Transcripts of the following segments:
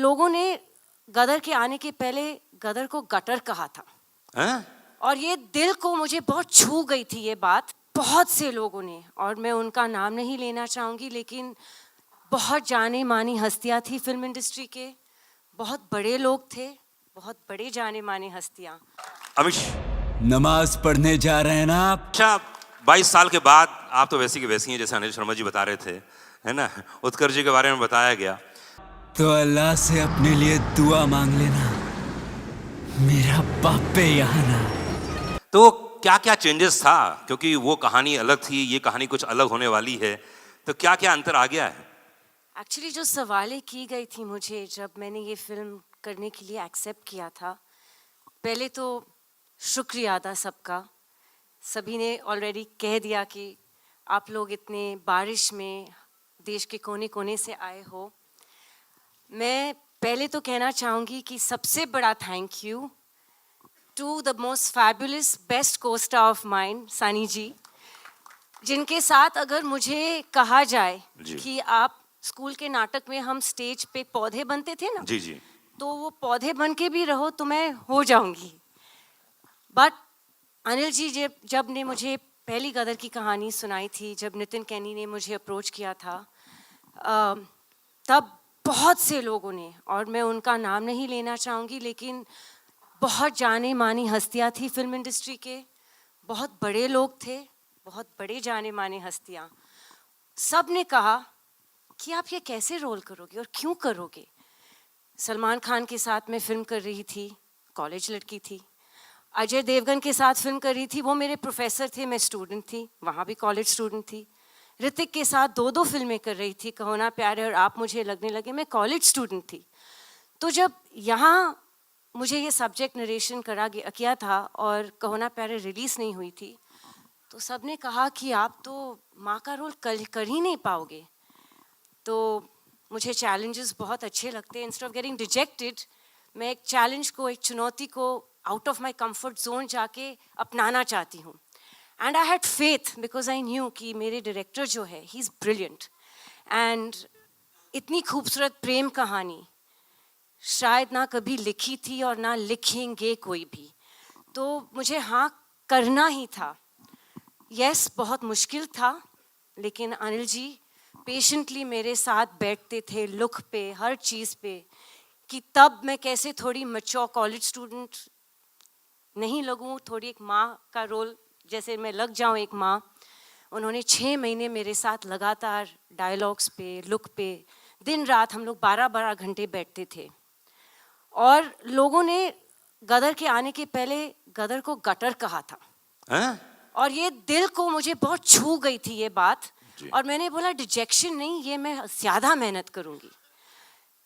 लोगों ने गदर के आने के पहले गदर को गटर कहा था। और ये दिल को मुझे बहुत छू गई थी ये बात, बहुत से लोगों ने, और मैं उनका नाम नहीं लेना चाहूँगी, लेकिन बहुत जाने मानी हस्तियाँ थी फिल्म इंडस्ट्री के, बहुत बड़े लोग थे, बहुत बड़े जाने माने हस्तियाँ। अमिश, नमाज पढ़ने जा रहे हैं ना आप? अच्छा, 22 साल के बाद आप तो वैसी की वैसी हैं जैसे अनिल शर्मा जी बता रहे थे, है ना? उत्कर्ष जी के बारे में बताया गया। तो अल्लाह से अपने लिए दुआ मांग लेना, मेरा बापे यहाँ ना। तो क्या क्या चेंजेस था, क्योंकि वो कहानी अलग थी, ये कहानी कुछ अलग होने वाली है, तो क्या क्या अंतर आ गया है? एक्चुअली जो सवालें की गई थी मुझे जब मैंने ये फिल्म करने के लिए एक्सेप्ट किया था, पहले तो शुक्रिया था सबका। सभी ने ऑलरेडी कह दिया कि आप लोग इतने बारिश में देश के कोने कोने से आए हो। मैं पहले तो कहना चाहूँगी कि सबसे बड़ा thank you to the most fabulous best costar of mine, Sunny ji, जिनके साथ अगर मुझे कहा जाए कि आप स्कूल के नाटक में हम स्टेज पे पौधे बनते थे ना, जी जी, तो वो पौधे बन के भी रहो तो मैं हो जाऊंगी। बट अनिल जी जब ने मुझे पहली गदर की कहानी सुनाई थी, जब नितिन कैनी ने मुझे अप्रोच किया था, तब बहुत से लोगों ने, और मैं उनका नाम नहीं लेना चाहूँगी, लेकिन बहुत जाने मानी हस्तियाँ थी फिल्म इंडस्ट्री के, बहुत बड़े लोग थे, बहुत बड़े जाने माने हस्तियाँ, सब ने कहा कि आप ये कैसे रोल करोगे और क्यों करोगे। सलमान खान के साथ मैं फिल्म कर रही थी, कॉलेज लड़की थी। अजय देवगन के साथ फिल्म कर रही थी, वो मेरे प्रोफेसर थे, मैं स्टूडेंट थी, वहाँ भी कॉलेज स्टूडेंट थी। ऋतिक के साथ दो फिल्में कर रही थी, कहो ना प्यारे और आप मुझे लगने लगे, मैं कॉलेज स्टूडेंट थी। तो जब यहाँ मुझे ये सब्जेक्ट नरेशन किया था और कहो ना प्यारे रिलीज़ नहीं हुई थी, तो सब ने कहा कि आप तो माँ का रोल कर ही नहीं पाओगे। तो मुझे चैलेंजेस बहुत अच्छे लगते हैं। इंस्टेड ऑफ गेटिंग डिजेक्टेड, मैं एक चैलेंज को, एक चुनौती को out of my comfort zone जाके अपनाना चाहती हूँ। And I had faith because I knew कि मेरे डायरेक्टर जो है, ही इज़ ब्रिलियंट, एंड इतनी खूबसूरत प्रेम कहानी शायद ना कभी लिखी थी और ना लिखेंगे कोई भी, तो मुझे हाँ करना ही था। यस, बहुत मुश्किल था, लेकिन अनिल जी पेशेंटली मेरे साथ बैठते थे लुक पे, हर चीज़ पे, कि तब मैं कैसे थोड़ी मैच्योर कॉलेज स्टूडेंट नहीं लगूं, थोड़ी एक माँ का रोल जैसे मैं लग जाऊं एक माँ। उन्होंने 6 महीने मेरे साथ लगातार डायलॉग्स पे, लुक पे, दिन रात हम लोग 12-12 घंटे बैठते थे। और लोगों ने गदर के आने के पहले गदर को गटर कहा था। और ये दिल को मुझे बहुत छू गई थी ये बात, और मैंने बोला डिजेक्शन नहीं, ये मैं ज़्यादा मेहनत करूँगी।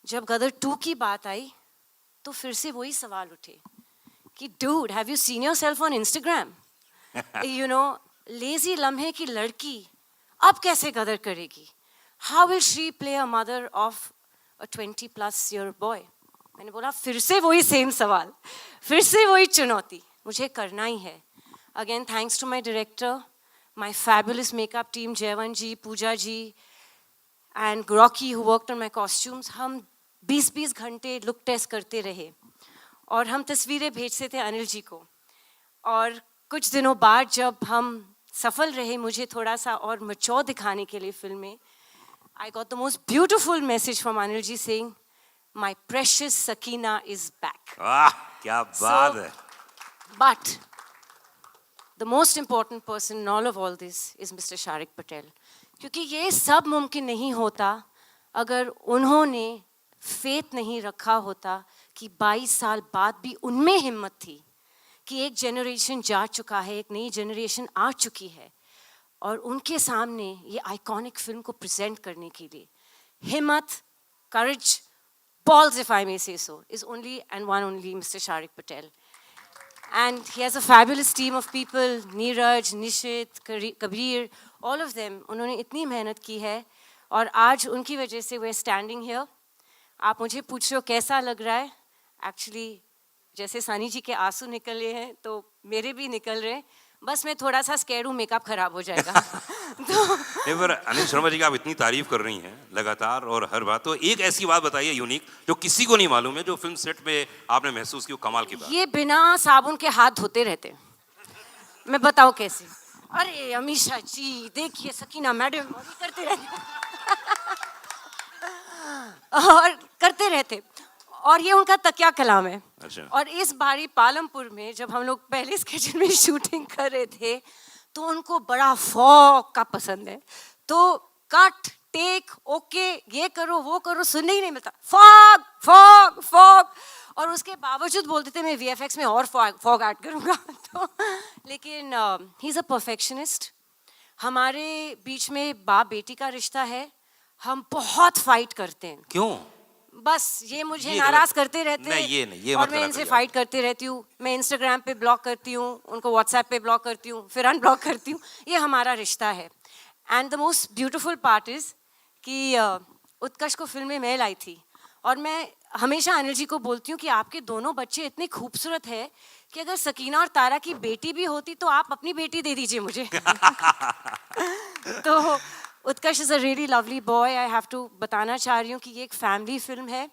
जब गदर 2 की बात आई तो फिर से वही सवाल उठे कि dude, have you seen yourself on Instagram? You know, lazy लम्हे की लड़की अब कैसे गदर करेगी? How will she play a mother of a 20+ year boy? मैंने बोला फिर से वही सेम सवाल, फिर से वही चुनौती, मुझे करना ही है। Again thanks to my director, my fabulous makeup team, Jaivan ji, Pooja ji, and Rocky who worked on my costumes. हम 20-20 घंटे लुक टेस्ट करते रहे और हम तस्वीरें भेजते थे अनिल जी को। और कुछ दिनों बाद जब हम सफल रहे मुझे थोड़ा सा और मैच्योर दिखाने के लिए फिल्म में, I got the most beautiful message from Anil ji saying, "My precious Sakina is back." वाह, क्या बात है। But the most important person in all of all this is Mr. Sharik Patel, क्योंकि ये सब मुमकिन नहीं होता अगर उन्होंने फेथ नहीं रखा होता कि 22 साल बाद भी उनमें हिम्मत थी कि एक जनरेशन जा चुका है, एक नई जनरेशन आ चुकी है, और उनके सामने ये आइकॉनिक फिल्म को प्रेजेंट करने के लिए हिम्मत, courage, balls if I may say so, is only and one only Mr. Sharik Patel. And he has a fabulous team of people, Neeraj, Nishit, Kabir, all of them. उन्होंने इतनी मेहनत की है और आज उनकी वजह से we're standing here. आप मुझे पूछ रहे हो कैसा लग रहा है? Actually, जैसे सनी जी के आंसू निकले हैं तो मेरे भी निकल रहे हैं, बस मैं थोड़ा सा स्कैर्ड हूँ मेकअप खराब हो जाएगा तो नहीं, पर अनिल शर्मा जी की आप इतनी तारीफ कर रही हैं लगातार और हर बात, तो एक ऐसी बात बताइए यूनिक जो किसी को नहीं मालूम है, जो फिल्म सेट पे आपने महसूस की, वो कमाल की बात। ये बिना साबुन के हाथ धोते रहते, मैं बताऊँ कैसे। अरे अमीषा जी देखिए, सकीना मैडम, और ये करते रहते और करते रहते, और ये उनका तकिया कलाम है। अच्छा। और इस बारी पालमपुर में जब हम लोग पहले स्केच में शूटिंग कर रहे थे तो उनको बड़ा फॉग का पसंद है, तो कट टेक ओके ये करो वो करो सुनने ही नहीं मिलता, फॉग फॉग फॉग, और उसके बावजूद बोलते थे मैं वीएफएक्स में और फॉग ऐड करूँगा तो लेकिन ही इज़ अ परफेक्शनिस्ट। हमारे बीच में बाप बेटी का रिश्ता है, हम बहुत फाइट करते हैं, क्यों? बस ये मुझे ये नाराज गलत- करते रहते नहीं, हैं, ये नहीं, ये और मत मैं करा इनसे करिए फाइट करती रहती हूँ। मैं इंस्टाग्राम पे ब्लॉक करती हूँ, उनको व्हाट्सएप पे ब्लॉक करती हूँ, फिर अनब्लॉक करती हूँ, ये हमारा रिश्ता है। And the most beautiful part is कि उत्कर्ष को फिल्म में मैं लाई थी, और मैं हमेशा अनिल जी को बोलती हूँ कि आपके दोनों बच्चे इतने खूबसूरत है कि अगर सकीना और तारा की बेटी भी होती तो आप अपनी बेटी दे दीजिए मुझे तो Utkarsh is a really lovely boy. I have to बताना चाह रही हूँ कि ये एक फैमिली फिल्म है,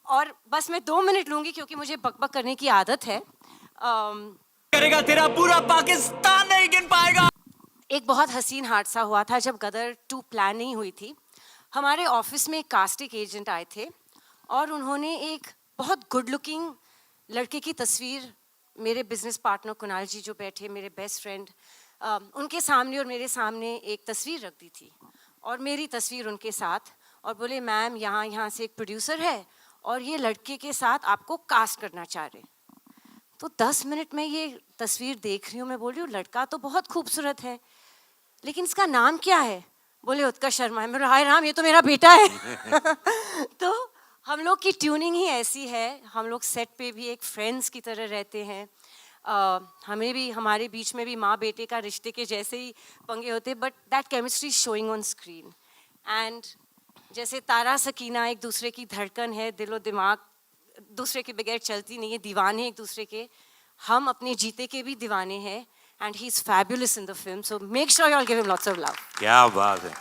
और बस मैं 2 मिनट लूँगी क्योंकि मुझे बकबक करने की आदत है। करेगा तेरा पूरा पाकिस्तान नहीं गिन पाएगा। एक बहुत हसीन हादसा हुआ था जब गदर 2 प्लान नहीं हुई थी। हमारे ऑफिस में एक कास्टिंग एजेंट आए थे और उन्होंने एक बहुत गुड लुकिंग लड़के की तस्वीर, मेरे बिजनेस पार्टनर कुणाल जी जो बैठे, मेरे बेस्ट फ्रेंड, उनके सामने और मेरे सामने एक तस्वीर रख दी थी, और मेरी तस्वीर उनके साथ, और बोले मैम यहाँ से एक प्रोड्यूसर है और ये लड़के के साथ आपको कास्ट करना चाह रहे। तो 10 मिनट में ये तस्वीर देख रही हूँ, मैं बोल रही हूँ लड़का तो बहुत खूबसूरत है लेकिन इसका नाम क्या है? बोले उत्कर्ष शर्मा है। मेरा हाय राम, ये तो मेरा बेटा है तो हम लोग की ट्यूनिंग ही ऐसी है, हम लोग सेट पे भी एक फ्रेंड्स की तरह रहते हैं। हमें भी, हमारे बीच में भी माँ बेटे का रिश्ते के जैसे ही पंगे होते, but that chemistry showing on screen. And जैसे तारा सकीना एक दूसरे की धड़कन है, दिलो दिमाग दूसरे के बगैर चलती नहीं है, दीवाने एक दूसरे के, हम अपने जीते के भी दीवाने हैं, and he is fabulous in the film, so make sure you all give him lots of love. क्या बात है।